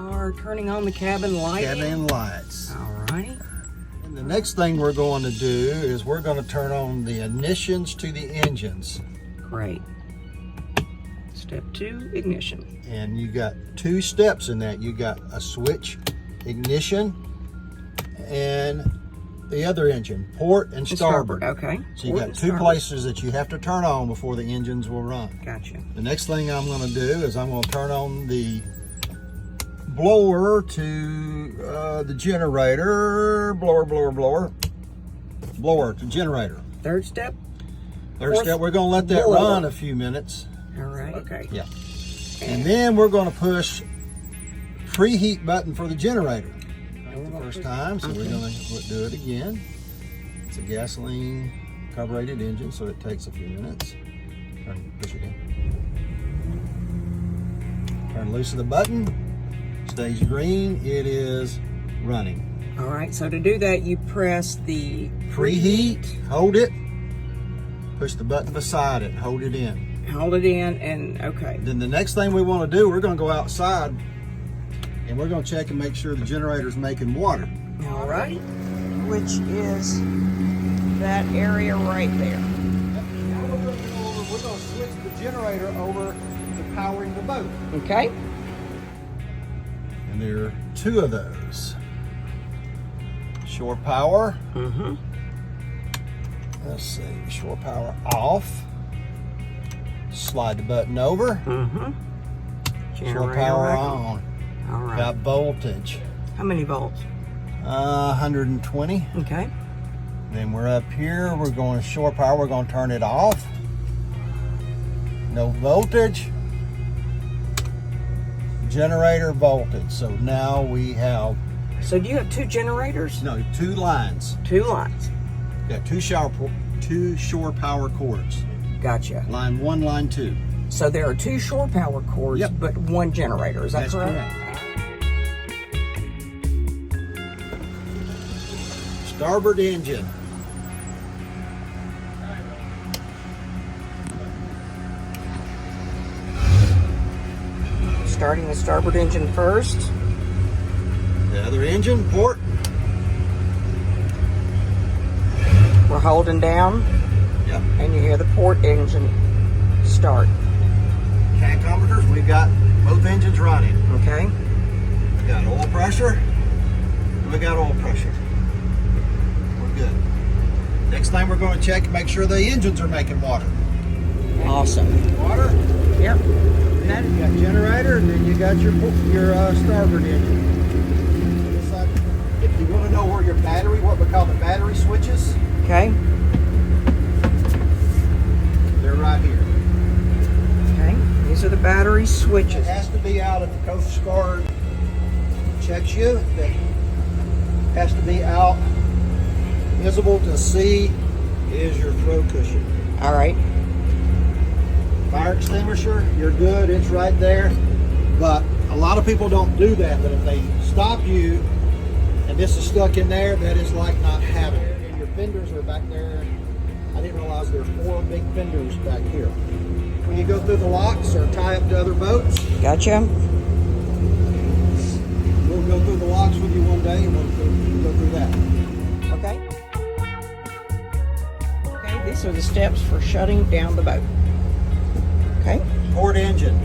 are turning on the cabin lights. Cabin lights. Alrighty. And the next thing we're going to do is we're going to turn on the ignitions to the engines. Great. Step 2, ignition. And you got 2 steps in that. You got a switch ignition and the other engine, port and starboard. Okay. So you got 2 places that you have to turn on before the engines will run. Gotcha. The next thing I'm going to do is I'm going to turn on the blower to the generator. Blower to generator. Third step? Third step, we're going to let that run a few minutes. All right. Okay. Yeah. And then we're going to push preheat button for the generator. The first time, so we're going to do it again. It's a gasoline carbureted engine, so it takes a few minutes. Push it in. Turn loose of the button. Stays green. It is running. All right. So to do that, you press the preheat. Hold it. Push the button beside it. Hold it in. Hold it in, and okay. Then the next thing we want to do, we're going to go outside and we're going to check and make sure the generator's making water. All right. Which is that area right there. Now we're going to switch the generator over to powering the boat. Okay. And there are 2 of those. Shore power. Mm-hmm. Let's see, shore power off. Slide the button over. Mm-hmm. Shore power on. All right. Got voltage. How many volts? 120. Okay. Then we're up here. We're going to shore power. We're going to turn it off. No voltage. Generator voltage. So now we have. So do you have 2 generators? No, 2 lines. 2 lines. Got 2 shore power cords. Gotcha. Line 1, line 2. So there are 2 shore power cords, Yep. but 1 generator. Is that That's correct? Starboard engine. Starting the starboard engine first. The other engine, port. We're holding down. Yep. And you hear the port engine start. Tachometers, we got both engines running. Okay. We got oil pressure, and we got oil pressure. We're good. Next time we're going to check and make sure the engines are making water. Awesome. Water. Yep. Then you got generator, and then you got your starboard engine. If you want to know where your battery, what we call the battery switches, Okay. they're right here. Okay. These are the battery It switches. has to be out if the Coast Guard checks you. It has to be out, visible to see is your throw cushion. All right. Fire extinguisher, you're good, it's right there. But a lot of people don't do that, but if they stop you and this is stuck in there, that is like not having it. And your fenders are back there. I didn't realize there are 4 big fenders back here. When you go through the locks or tie up to other boats, Gotcha. we'll go through the locks with you one day and we'll go through that. Okay. Okay, these are the steps for shutting down the boat. Okay. Port engine.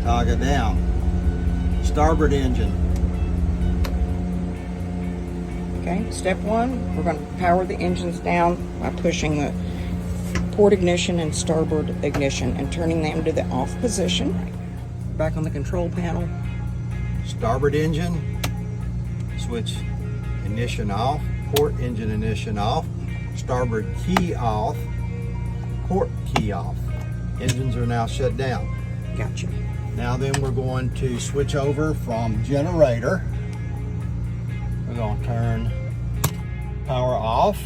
Toggle down. Starboard engine. Okay, step 1, we're going to power the engines down by pushing the port ignition and starboard ignition and turning them to the off position. Back on the control panel. Starboard engine. Switch ignition off. Port engine ignition off. Starboard key off. Port key off. Engines are now shut down. Gotcha. Now then we're going to switch over from generator. We're going to turn power off,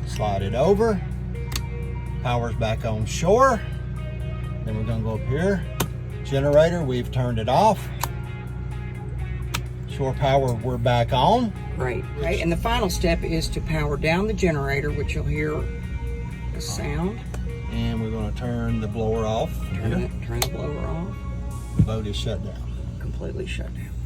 slide it over, power's back on shore. Then we're going to go up here, generator, we've turned it off. Shore power, we're back on. Right. Okay, and the final step is to power down the generator, which you'll hear the sound. And we're going to turn the blower off. Turn the blower off. boat is shut down. Completely shut down.